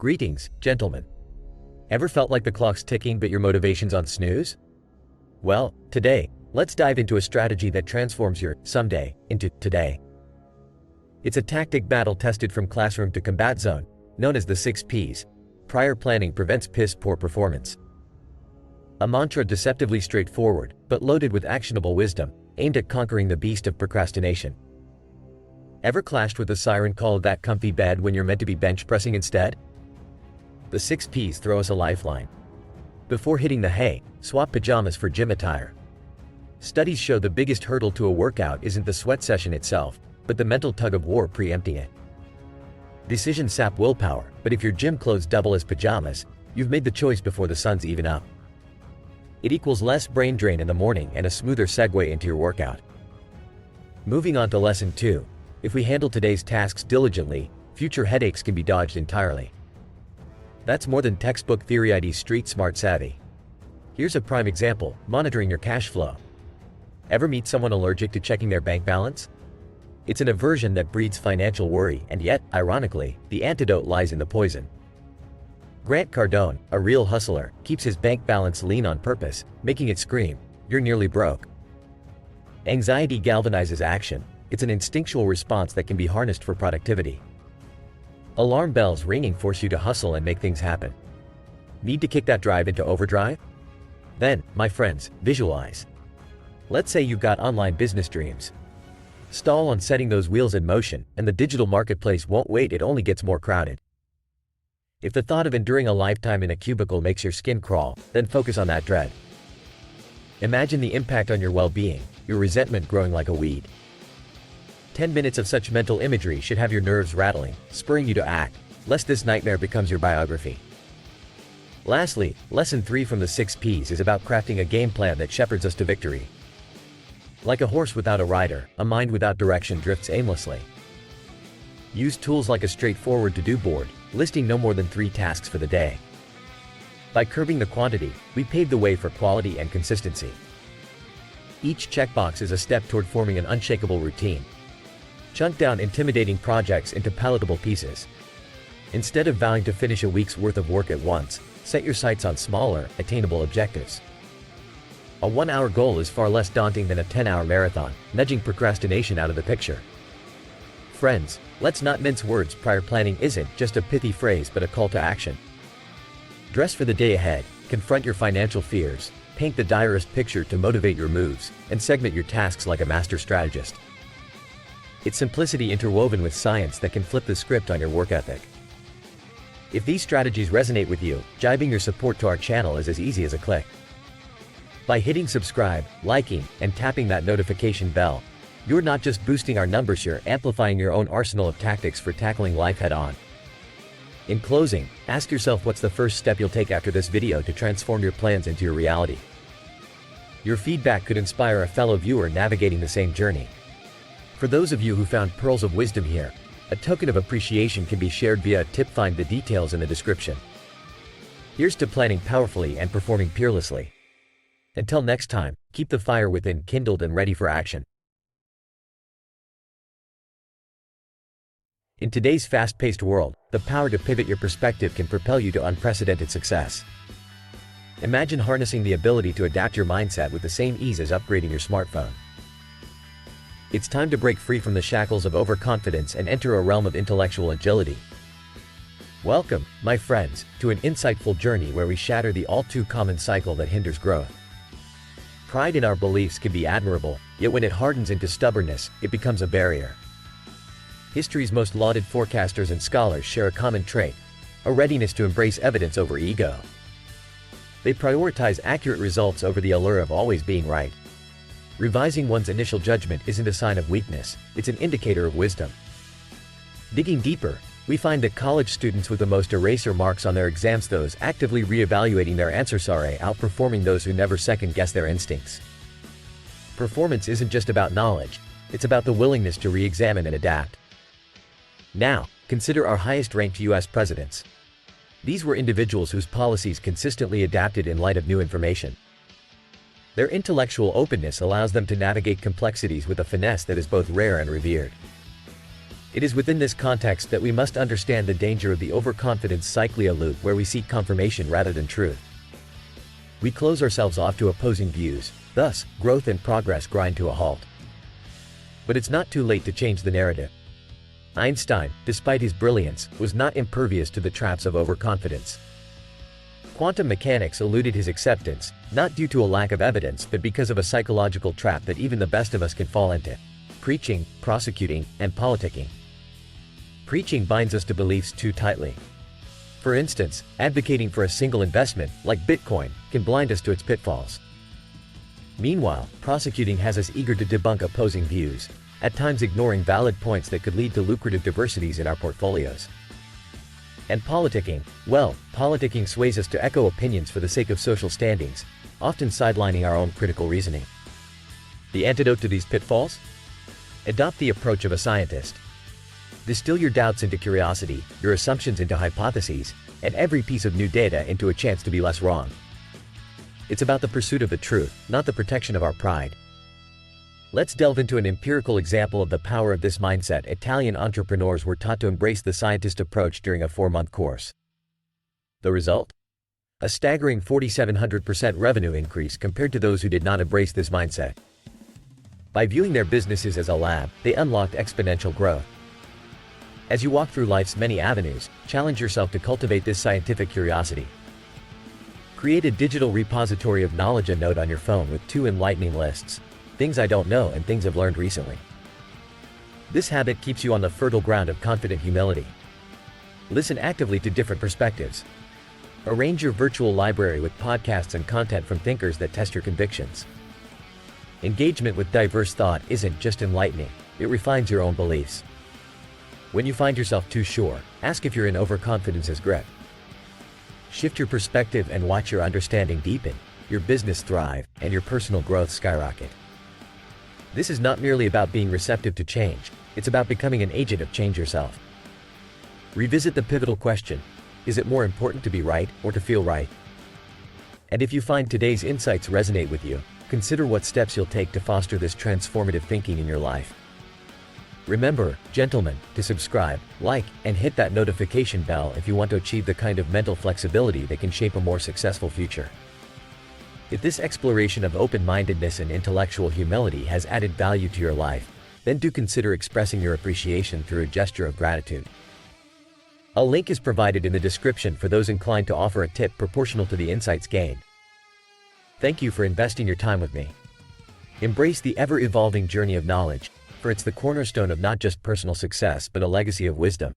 Greetings, gentlemen. Ever felt like the clock's ticking but your motivation's on snooze? Well, today, let's dive into a strategy that transforms your someday into today. It's a tactic battle tested from classroom to combat zone, known as the 6 Ps. Prior planning prevents piss-poor performance. A mantra deceptively straightforward, but loaded with actionable wisdom, aimed at conquering the beast of procrastination. Ever clashed with the siren call of that comfy bed when you're meant to be bench pressing instead? The 6 Ps throw us a lifeline. Before hitting the hay, swap pajamas for gym attire. Studies show the biggest hurdle to a workout isn't the sweat session itself, but the mental tug-of-war preempting it. Decisions sap willpower, but if your gym clothes double as pajamas, you've made the choice before the sun's even up. It equals less brain drain in the morning and a smoother segue into your workout. Moving on to lesson 2. If we handle today's tasks diligently, future headaches can be dodged entirely. That's more than textbook theory ID street smart savvy. Here's a prime example: monitoring your cash flow. Ever meet someone allergic to checking their bank balance? It's an aversion that breeds financial worry, and yet, ironically, the antidote lies in the poison. Grant Cardone, a real hustler, keeps his bank balance lean on purpose, making it scream, "You're nearly broke." Anxiety galvanizes action. It's an instinctual response that can be harnessed for productivity. Alarm bells ringing force you to hustle and make things happen. Need to kick that drive into overdrive? Then, my friends, visualize. Let's say you've got online business dreams. Stall on setting those wheels in motion, and the digital marketplace won't wait, it only gets more crowded. If the thought of enduring a lifetime in a cubicle makes your skin crawl, then focus on that dread. Imagine the impact on your well-being, your resentment growing like a weed. 10 minutes of such mental imagery should have your nerves rattling, spurring you to act, lest this nightmare becomes your biography. Lastly, lesson 3 from the 6 Ps is about crafting a game plan that shepherds us to victory. Like a horse without a rider, a mind without direction drifts aimlessly. Use tools like a straightforward to-do board, listing no more than 3 tasks for the day. By curbing the quantity, we pave the way for quality and consistency. Each checkbox is a step toward forming an unshakable routine. Chunk down intimidating projects into palatable pieces. Instead of vowing to finish a week's worth of work at once, set your sights on smaller, attainable objectives. A 1-hour goal is far less daunting than a 10-hour marathon, nudging procrastination out of the picture. Friends, let's not mince words. Prior planning isn't just a pithy phrase but a call to action. Dress for the day ahead, confront your financial fears, paint the direst picture to motivate your moves, and segment your tasks like a master strategist. It's simplicity interwoven with science that can flip the script on your work ethic. If these strategies resonate with you, jibing your support to our channel is as easy as a click. By hitting subscribe, liking, and tapping that notification bell, you're not just boosting our numbers, you're amplifying your own arsenal of tactics for tackling life head-on. In closing, ask yourself, what's the first step you'll take after this video to transform your plans into your reality? Your feedback could inspire a fellow viewer navigating the same journey. For those of you who found pearls of wisdom here, a token of appreciation can be shared via a tip. Find the details in the description. Here's to planning powerfully and performing peerlessly. Until next time, keep the fire within kindled and ready for action. In today's fast-paced world, the power to pivot your perspective can propel you to unprecedented success. Imagine harnessing the ability to adapt your mindset with the same ease as upgrading your smartphone. It's time to break free from the shackles of overconfidence and enter a realm of intellectual agility. Welcome, my friends, to an insightful journey where we shatter the all-too-common cycle that hinders growth. Pride in our beliefs can be admirable, yet when it hardens into stubbornness, it becomes a barrier. History's most lauded forecasters and scholars share a common trait: a readiness to embrace evidence over ego. They prioritize accurate results over the allure of always being right. Revising one's initial judgment isn't a sign of weakness, it's an indicator of wisdom. Digging deeper, we find that college students with the most eraser marks on their exams, those actively re-evaluating their answers, are outperforming those who never second-guess their instincts. Performance isn't just about knowledge, it's about the willingness to re-examine and adapt. Now, consider our highest-ranked U.S. presidents. These were individuals whose policies consistently adapted in light of new information. Their intellectual openness allows them to navigate complexities with a finesse that is both rare and revered. It is within this context that we must understand the danger of the overconfidence cyclia loop where we seek confirmation rather than truth. We close ourselves off to opposing views, thus, growth and progress grind to a halt. But it's not too late to change the narrative. Einstein, despite his brilliance, was not impervious to the traps of overconfidence. Quantum mechanics eluded his acceptance, not due to a lack of evidence but because of a psychological trap that even the best of us can fall into: preaching, prosecuting, and politicking. Preaching binds us to beliefs too tightly. For instance, advocating for a single investment, like Bitcoin, can blind us to its pitfalls. Meanwhile, prosecuting has us eager to debunk opposing views, at times ignoring valid points that could lead to lucrative diversities in our portfolios. And politicking, well, politicking sways us to echo opinions for the sake of social standings, often sidelining our own critical reasoning. The antidote to these pitfalls? Adopt the approach of a scientist. Distill your doubts into curiosity, your assumptions into hypotheses, and every piece of new data into a chance to be less wrong. It's about the pursuit of the truth, not the protection of our pride. Let's delve into an empirical example of the power of this mindset. Italian entrepreneurs were taught to embrace the scientist approach during a 4-month course. The result? A staggering 4,700% revenue increase compared to those who did not embrace this mindset. By viewing their businesses as a lab, they unlocked exponential growth. As you walk through life's many avenues, challenge yourself to cultivate this scientific curiosity. Create a digital repository of knowledge, a note on your phone with 2 enlightening lists: things I don't know and things I've learned recently. This habit keeps you on the fertile ground of confident humility. Listen actively to different perspectives. Arrange your virtual library with podcasts and content from thinkers that test your convictions. Engagement with diverse thought isn't just enlightening, it refines your own beliefs. When you find yourself too sure, ask if you're in overconfidence's grip. Shift your perspective and watch your understanding deepen, your business thrive, and your personal growth skyrocket. This is not merely about being receptive to change, it's about becoming an agent of change yourself. Revisit the pivotal question: is it more important to be right or to feel right? And if you find today's insights resonate with you, consider what steps you'll take to foster this transformative thinking in your life. Remember, gentlemen, to subscribe, like, and hit that notification bell if you want to achieve the kind of mental flexibility that can shape a more successful future. If this exploration of open-mindedness and intellectual humility has added value to your life, then do consider expressing your appreciation through a gesture of gratitude. A link is provided in the description for those inclined to offer a tip proportional to the insights gained. Thank you for investing your time with me. Embrace the ever-evolving journey of knowledge, for it's the cornerstone of not just personal success but a legacy of wisdom.